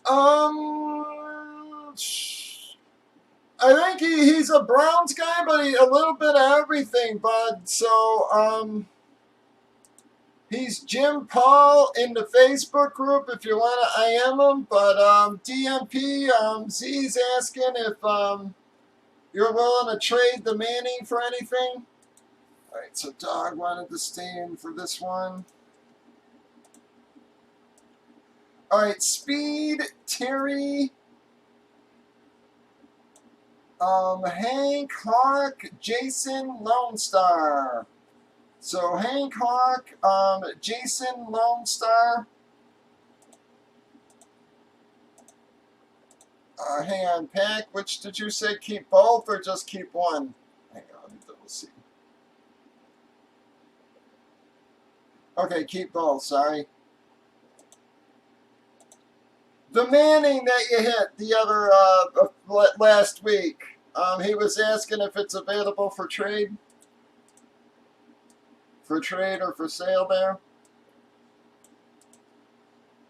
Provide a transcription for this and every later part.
I think he's a Browns guy, but a little bit of everything, bud. So, he's Jim Paul in the Facebook group if you want to IM him. But, DMP, Z's asking if, you're willing to trade the Manning for anything. All right, so Dog wanted to stay in for this one. All right, Speed, Terry, Hank, Hawk, Jason, Lone Star. So Hank, Hawk, Jason, Lone Star. Hang on, Pack, which did you say? Keep both or just keep one? Hang on, let me double see. Okay, keep both, sorry. The Manning that you hit the other last week, he was asking if it's available for trade. For trade or for sale there.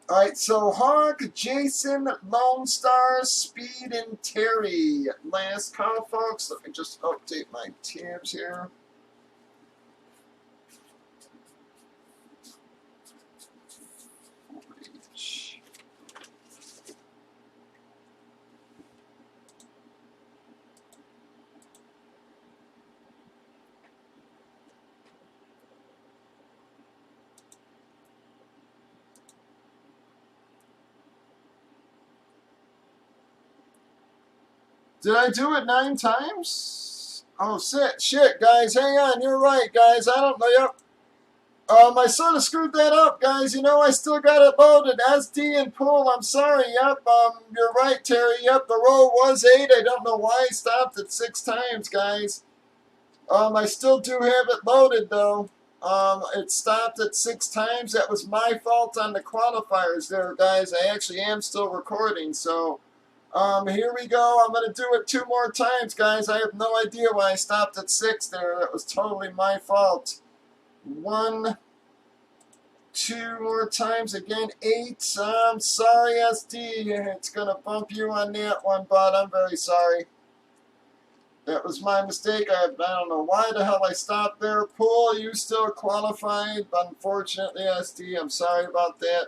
All right, so Hawk, Jason, Lone Star, Speed, and Terry. Last call, folks. Let me just update my tabs here. Did I do it 9 times? Oh, shit, guys. Hang on. You're right, guys. I don't know. Yep. I sort of screwed that up, guys. You know, I still got it loaded. SD and pool. I'm sorry. Yep. You're right, Terry. Yep. The roll was 8. I don't know why I stopped at 6 times, guys. I still do have it loaded, though. It stopped at 6 times. That was my fault on the qualifiers there, guys. I actually am still recording, so... here we go. I'm going to do it 2 more times, guys. I have no idea why I stopped at 6 there. That was totally my fault. 1, 2 more times again. 8. I'm sorry, SD. It's going to bump you on that one, bud. I'm very sorry. That was my mistake. I don't know why the hell I stopped there. Pool, you still qualified. Unfortunately, SD, I'm sorry about that.